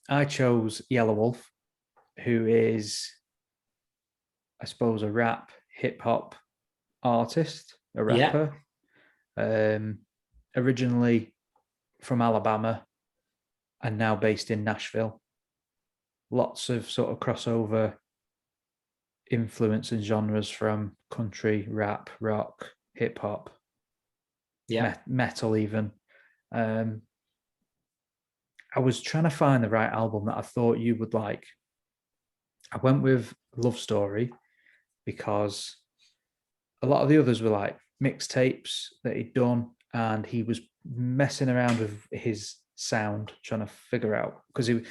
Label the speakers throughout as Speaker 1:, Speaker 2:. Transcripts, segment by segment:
Speaker 1: I chose Yelawolf, who is, I suppose, a rap hip hop artist, a
Speaker 2: Yeah.
Speaker 1: rapper, originally from Alabama and now based in Nashville. Lots of sort of crossover influence and genres from country, rap, rock, hip hop,
Speaker 2: Yeah.
Speaker 1: metal, even. I was trying to find the right album that I thought you would like. I went with Love Story because a lot of the others were like mixtapes that he'd done, and he was messing around with his sound, trying to figure out, because he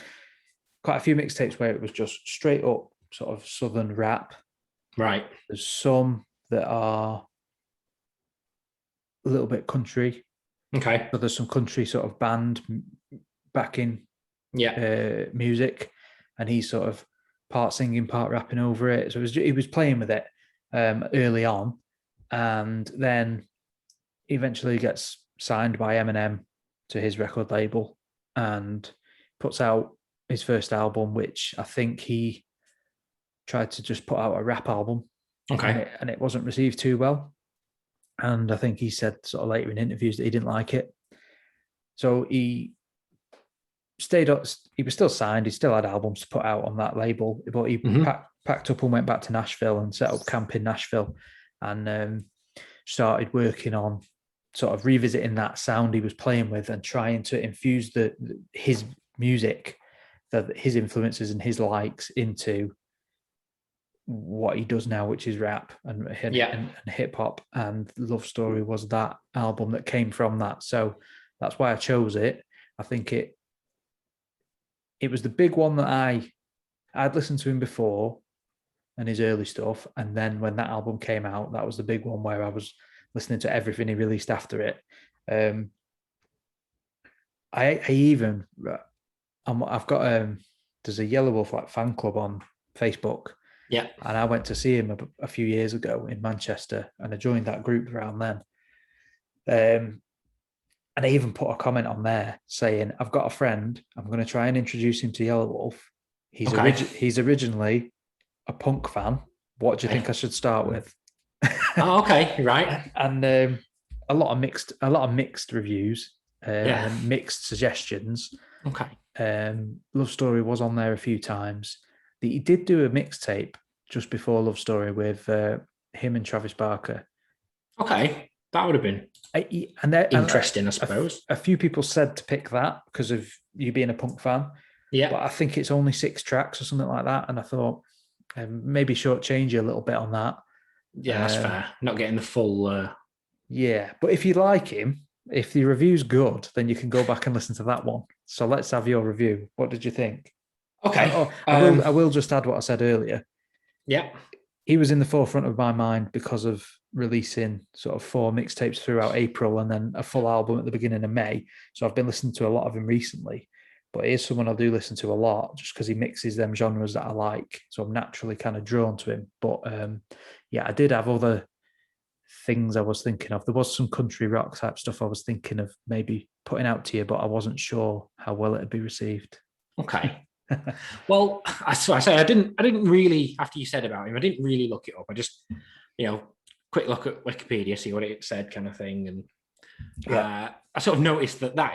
Speaker 1: quite a few mixtapes where it was just straight up sort of southern rap.
Speaker 2: Right.
Speaker 1: There's some that are a little bit country.
Speaker 2: Okay.
Speaker 1: So there's some country sort of band backing music, and he's sort of part singing, part rapping over it. So he was playing with it early on, and then eventually gets signed by Eminem to his record label and puts out his first album, which I think he tried to just put out a rap album.
Speaker 2: Okay.
Speaker 1: And it wasn't received too well. And I think he said sort of later in interviews that he didn't like it. So he stayed up, he was still signed, he still had albums to put out on that label, but he packed up and went back to Nashville and set up camp in Nashville, and started working on sort of revisiting that sound he was playing with and trying to infuse his music, his influences and his likes into what he does now, which is rap and hip hop. And Love Story was that album that came from that. So that's why I chose it. I think it was the big one that I'd listened to him before and his early stuff. And then when that album came out, that was the big one where I was listening to everything he released after it. I've got there's a Yelawolf like fan club on Facebook.
Speaker 2: Yeah.
Speaker 1: And I went to see him a few years ago in Manchester, and I joined that group around then. And I even put a comment on there saying, I've got a friend, I'm going to try and introduce him to Yelawolf. He's originally a punk fan. What do you think I should start with?
Speaker 2: Oh, okay, right.
Speaker 1: And a lot of mixed reviews and mixed suggestions.
Speaker 2: Okay.
Speaker 1: Love Story was on there a few times. He did do a mixtape just before Love Story with him and Travis Barker.
Speaker 2: Okay, that would have been interesting, I suppose.
Speaker 1: A few people said to pick that because of you being a punk fan.
Speaker 2: Yeah.
Speaker 1: But I think it's only 6 tracks or something like that. And I thought maybe shortchange you a little bit on that.
Speaker 2: Yeah, that's fair. Not getting the full...
Speaker 1: Yeah, but if you like him, if the review's good, then you can go back and listen to that one. So let's have your review. What did you think?
Speaker 2: Okay.
Speaker 1: I will just add what I said earlier.
Speaker 2: Yeah.
Speaker 1: He was in the forefront of my mind because of releasing sort of 4 mixtapes throughout April and then a full album at the beginning of May. So I've been listening to a lot of him recently. But he is someone I do listen to a lot just because he mixes them genres that I like. So I'm naturally kind of drawn to him. But I did have other things I was thinking of. There was some country rock type stuff I was thinking of maybe putting out to you, but I wasn't sure how well it'd be received.
Speaker 2: Okay. Well, I didn't really, after you said about him, I didn't really look it up. I just, quick look at Wikipedia, see what it said kind of thing. And I sort of noticed that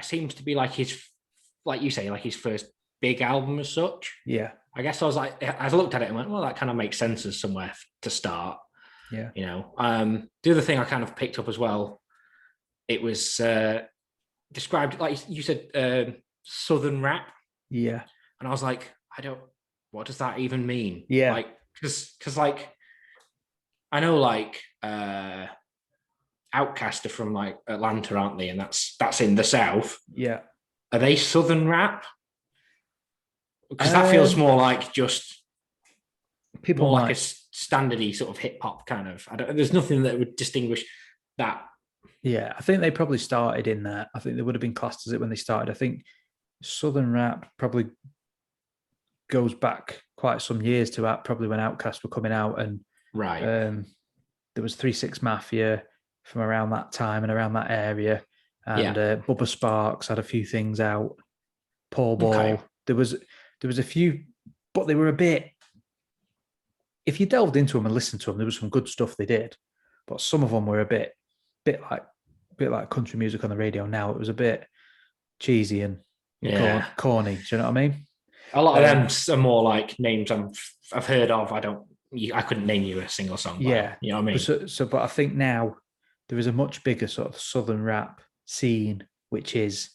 Speaker 2: seems to be like like you say, like his first big album as such.
Speaker 1: Yeah.
Speaker 2: I guess I was like, I looked at it and went, well, that kind of makes sense as somewhere to start.
Speaker 1: Yeah.
Speaker 2: The other thing I kind of picked up as well, it was described, like you said, southern rap.
Speaker 1: Yeah.
Speaker 2: And I was like, what does that even mean?
Speaker 1: Yeah.
Speaker 2: Like, because like, I know like Outkast are from like Atlanta, aren't they? And that's in the South.
Speaker 1: Yeah.
Speaker 2: Are they southern rap? Because that feels more like just
Speaker 1: people
Speaker 2: like a standardy sort of hip hop kind of. There's nothing that would distinguish that.
Speaker 1: Yeah, I think they probably started in there. I think they would have been classed as it when they started. I think southern rap probably goes back quite some years to probably when Outkast were coming out, and
Speaker 2: right.
Speaker 1: There was 3 6 Mafia from around that time and around that area, and Bubba Sparks had a few things out. Paul Ball.
Speaker 2: Okay.
Speaker 1: There was a few, but they were a bit. If you delved into them and listened to them, there was some good stuff they did, but some of them were a bit like country music on the radio. Now it was a bit cheesy and corny. Do you know what I mean?
Speaker 2: A lot of them are more like names I've heard of. I couldn't name you a single song.
Speaker 1: Yeah,
Speaker 2: you know what I mean.
Speaker 1: But I think now there is a much bigger sort of southern rap scene, which is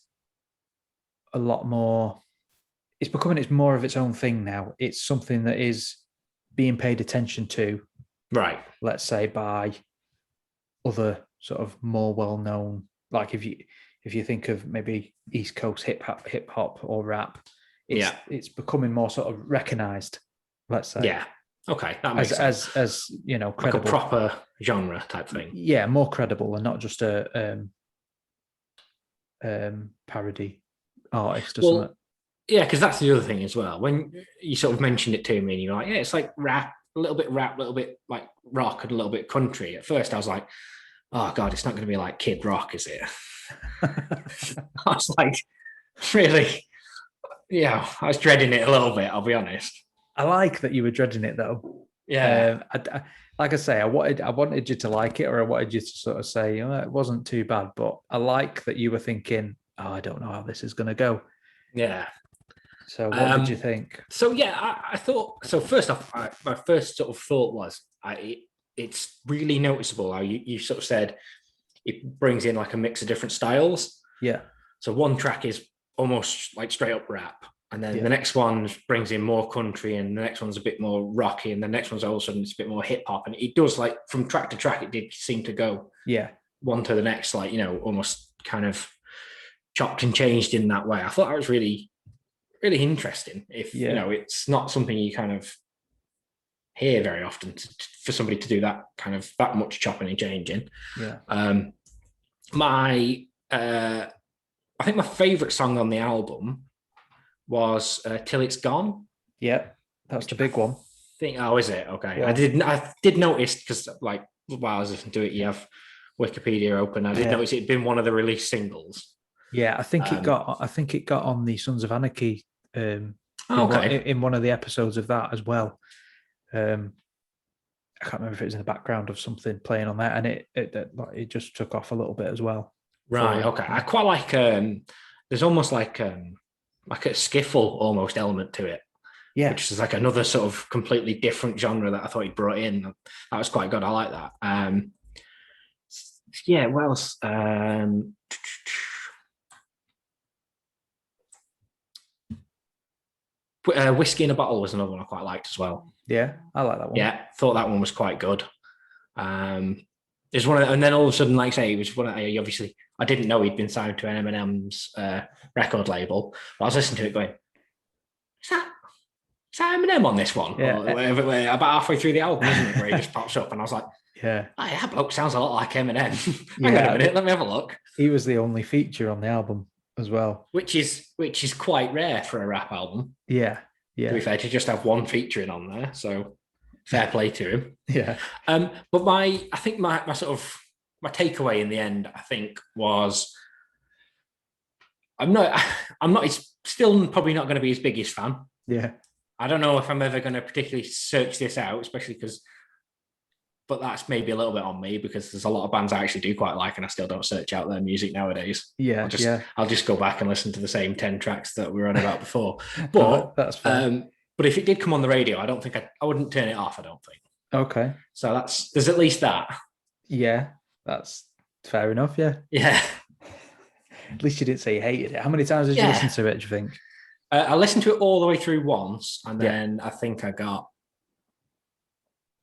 Speaker 1: a lot more. It's becoming more of its own thing now. It's something that is being paid attention to,
Speaker 2: right?
Speaker 1: Let's say by other sort of more well-known, like if you think of maybe East Coast hip hop or rap, it's becoming more sort of recognized. Let's say,
Speaker 2: yeah, okay, that makes
Speaker 1: sense. As you know, credible,
Speaker 2: like a proper genre type thing.
Speaker 1: Yeah, more credible and not just a parody artist or something.
Speaker 2: Yeah, because that's the other thing as well. When you sort of mentioned it to me, and you're like, yeah, it's like rap, a little bit like rock, and a little bit country. At first, I was like, oh God, it's not going to be like Kid Rock, is it? I was like, really? Yeah, I was dreading it a little bit, I'll be honest.
Speaker 1: I like that you were dreading it though.
Speaker 2: Yeah.
Speaker 1: Like I say, I wanted you to like it, or I wanted you to sort of say, oh, it wasn't too bad, but I like that you were thinking, oh, I don't know how this is going to go.
Speaker 2: Yeah.
Speaker 1: So what did you think?
Speaker 2: So yeah, I thought, so first off, my first sort of thought was, it's really noticeable how you sort of said it brings in like a mix of different styles.
Speaker 1: Yeah.
Speaker 2: So one track is almost like straight up rap, and then the next one brings in more country, and the next one's a bit more rocky, and the next one's all of a sudden it's a bit more hip hop, and it does, like, from track to track, it did seem to go one to the next, like, you know, almost kind of chopped and changed in that way. I thought that was really, really interesting. If you know, it's not something you kind of hear very often for somebody to do that kind of that much chopping and changing. I think my favorite song on the album was Till It's Gone.
Speaker 1: Yeah, that's the big one.
Speaker 2: Oh, is it? Okay. Yeah. I did notice, because like while I was listening to it, you have Wikipedia open. I did notice it'd been one of the release singles.
Speaker 1: Yeah, I think it got on the Sons of Anarchy in one of the episodes of that as well. I can't remember if it was in the background of something playing on that, and it just took off a little bit as well.
Speaker 2: Right. Okay. I quite like. There's almost like a skiffle almost element to it. Yeah. Which is like another sort of completely different genre that I thought he brought in. That was quite good. I like that. Yeah. What else? Whiskey in a Bottle was another one I quite liked as well.
Speaker 1: Yeah, I like that one.
Speaker 2: Yeah, thought that one was quite good. There's one, and then all of a sudden, like I say, it was one. Obviously, I didn't know he'd been signed to Eminem's record label. But I was listening to it, going, "Is that Eminem on this one?"
Speaker 1: Yeah.
Speaker 2: About halfway through the album, isn't it, where he just pops up, and I was like,
Speaker 1: "Yeah,
Speaker 2: oh, that bloke sounds a lot like Eminem." Hang on a minute, let me have a look.
Speaker 1: He was the only feature on the album as well,
Speaker 2: which is quite rare for a rap album.
Speaker 1: Yeah.
Speaker 2: To be fair, to just have one featuring on there, so fair play to him.
Speaker 1: Yeah.
Speaker 2: But I think my sort of my takeaway in the end, I think, was I'm not still probably not going to be his biggest fan.
Speaker 1: Yeah.
Speaker 2: I don't know if I'm ever going to particularly search this out, especially because. But that's maybe a little bit on me, because there's a lot of bands I actually do quite like, and I still don't search out their music nowadays.
Speaker 1: Yeah,
Speaker 2: I'll just go back and listen to the same 10 tracks that we were on about before. But
Speaker 1: that's fine.
Speaker 2: But if it did come on the radio, I don't think I wouldn't turn it off. I don't think.
Speaker 1: Okay.
Speaker 2: So there's at least that.
Speaker 1: Yeah, that's fair enough. Yeah.
Speaker 2: Yeah.
Speaker 1: At least you didn't say you hated it. How many times did you listen to it, do you think?
Speaker 2: I listened to it all the way through once, and then I think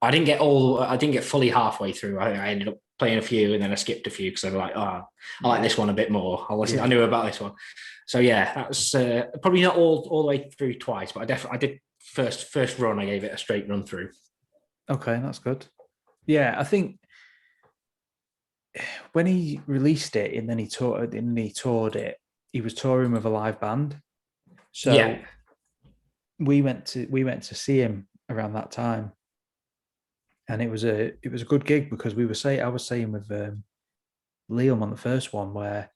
Speaker 2: I didn't get fully halfway through. I ended up playing a few, and then I skipped a few because I was like, oh, I like this one a bit more. I'll listen. I knew about this one. So yeah, that was probably not all the way through twice, but I did first run. I gave it a straight run through.
Speaker 1: Okay, that's good. Yeah, I think when he released it and then he toured it, he was touring with a live band. So we went to see him around that time. And it was a good gig, because I was saying with Liam on the first one, where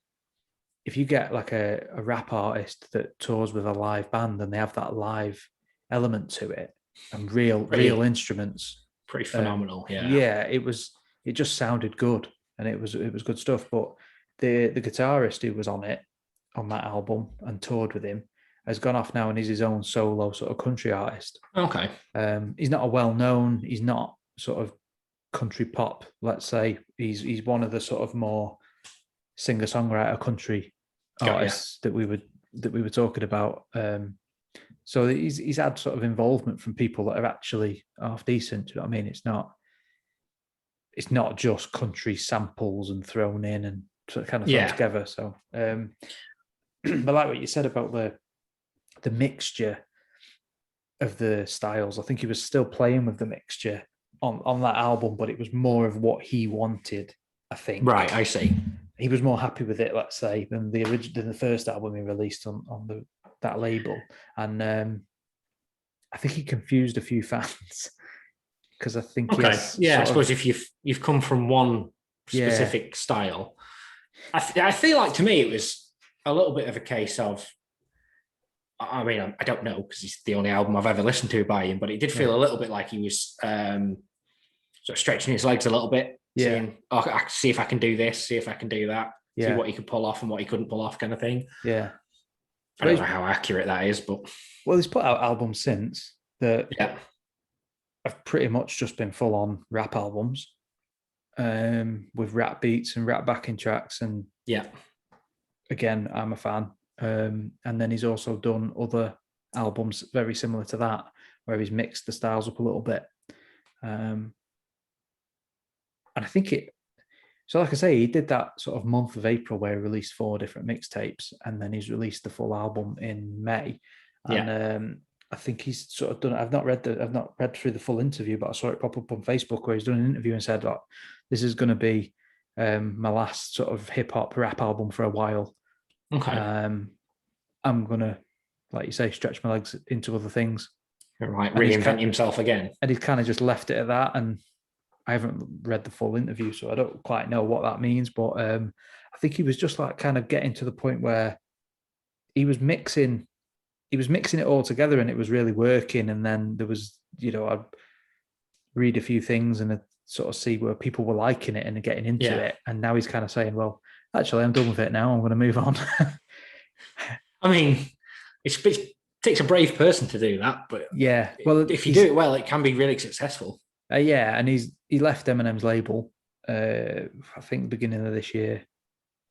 Speaker 1: if you get like a rap artist that tours with a live band and they have that live element to it and real instruments,
Speaker 2: pretty phenomenal.
Speaker 1: It just sounded good, and it was good stuff. But the guitarist who was on that album and toured with him has gone off now and he's his own solo sort of country artist.
Speaker 2: Okay.
Speaker 1: He's not a well-known, he's not sort of country pop, let's say. He's one of the sort of more singer-songwriter country artists that we were talking about. So he's had sort of involvement from people that are actually half decent. Do you know what I mean? It's not just country samples and thrown in and sort of kind of thrown together. So, but like what you said about the mixture of the styles, I think he was still playing with the mixture on that album, but it was more of what he wanted, I think.
Speaker 2: Right, I see.
Speaker 1: He was more happy with it, let's say, than the first album he released on that label. And I think he confused a few fans because I think
Speaker 2: I suppose if you've come from one specific style, I feel like to me it was a little bit of a case of, I mean, I don't know because it's the only album I've ever listened to by him, but it did feel a little bit like he was sort of stretching his legs a little bit, saying, "Oh, I see if I can do this, see if I can do that, see what he could pull off and what he couldn't pull off," kind of thing.
Speaker 1: Yeah,
Speaker 2: I don't know how accurate that is, but
Speaker 1: he's put out albums since that have pretty much just been full on rap albums, with rap beats and rap backing tracks, and again, I'm a fan. And then he's also done other albums very similar to that, where he's mixed the styles up a little bit. And I think so like I say, he did that sort of month of April where he released 4 different mixtapes, and then he's released the full album in May. And I think he's sort of done. I've not read through the full interview, but I saw it pop up on Facebook where he's done an interview and said, "Look, this is going to be my last sort of hip hop rap album for a while.
Speaker 2: Okay.
Speaker 1: I'm gonna, like you say, stretch my legs into other things."
Speaker 2: Right, reinvent himself again.
Speaker 1: And he's kind of just left it at that. And I haven't read the full interview, so I don't quite know what that means. But I think he was just like kind of getting to the point where he was mixing it all together, and it was really working. And then there was, I'd read a few things and I'd sort of see where people were liking it and getting into it. And now he's kind of saying, "Well, actually, I'm done with it now. I'm going to move on."
Speaker 2: I mean, it takes a brave person to do that, but if you do it well, it can be really successful.
Speaker 1: And he left Eminem's label, I think beginning of this year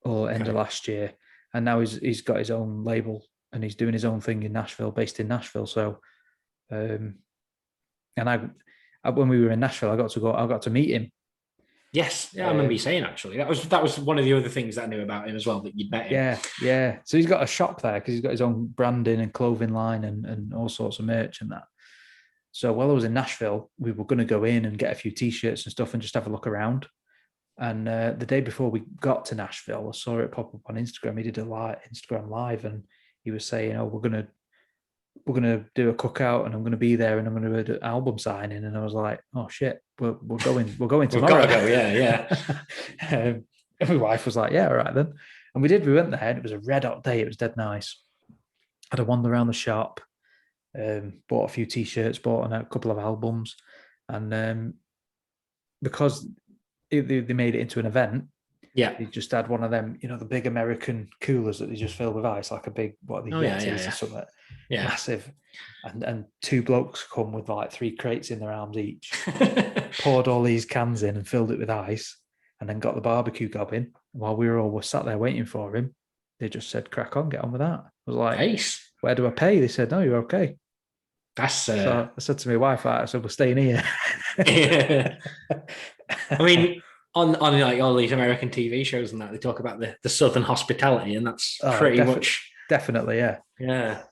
Speaker 1: or end of last year, and now he's got his own label and he's doing his own thing in Nashville, based in Nashville. So, and I when we were in Nashville, I got to meet him.
Speaker 2: Yes, I remember you saying actually that was one of the other things that I knew about him as well, that you'd met him.
Speaker 1: Yeah. So he's got a shop there because he's got his own branding and clothing line and all sorts of merch and that. So while I was in Nashville, we were going to go in and get a few T-shirts and stuff and just have a look around. And the day before we got to Nashville, I saw it pop up on Instagram. He did a Instagram live, and he was saying, "Oh, we're gonna do a cookout, and I'm gonna be there, and I'm gonna do an album signing." And I was like, "Oh shit, we're going tomorrow."
Speaker 2: We've got to go, yeah.
Speaker 1: And my wife was like, "Yeah, all right then." And we did. We went there, and it was a red hot day. It was dead nice. Had a wander around the shop, bought a few T-shirts, bought a couple of albums, and because they made it into an event.
Speaker 2: Yeah,
Speaker 1: he just had one of them, the big American coolers that they just fill with ice, like a big or something, massive. And 2 blokes come with like 3 crates in their arms each, poured all these cans in and filled it with ice, and then got the barbecue going. While we were sat there waiting for him, they just said, "Crack on, get on with that." I was like,
Speaker 2: "Nice.
Speaker 1: Where do I pay?" They said, "No, you're okay."
Speaker 2: That's.
Speaker 1: So I said to my wife, "I said, we're staying here."
Speaker 2: I mean, on like all these American TV shows and that, they talk about the Southern hospitality, and that's pretty much
Speaker 1: definitely, yeah.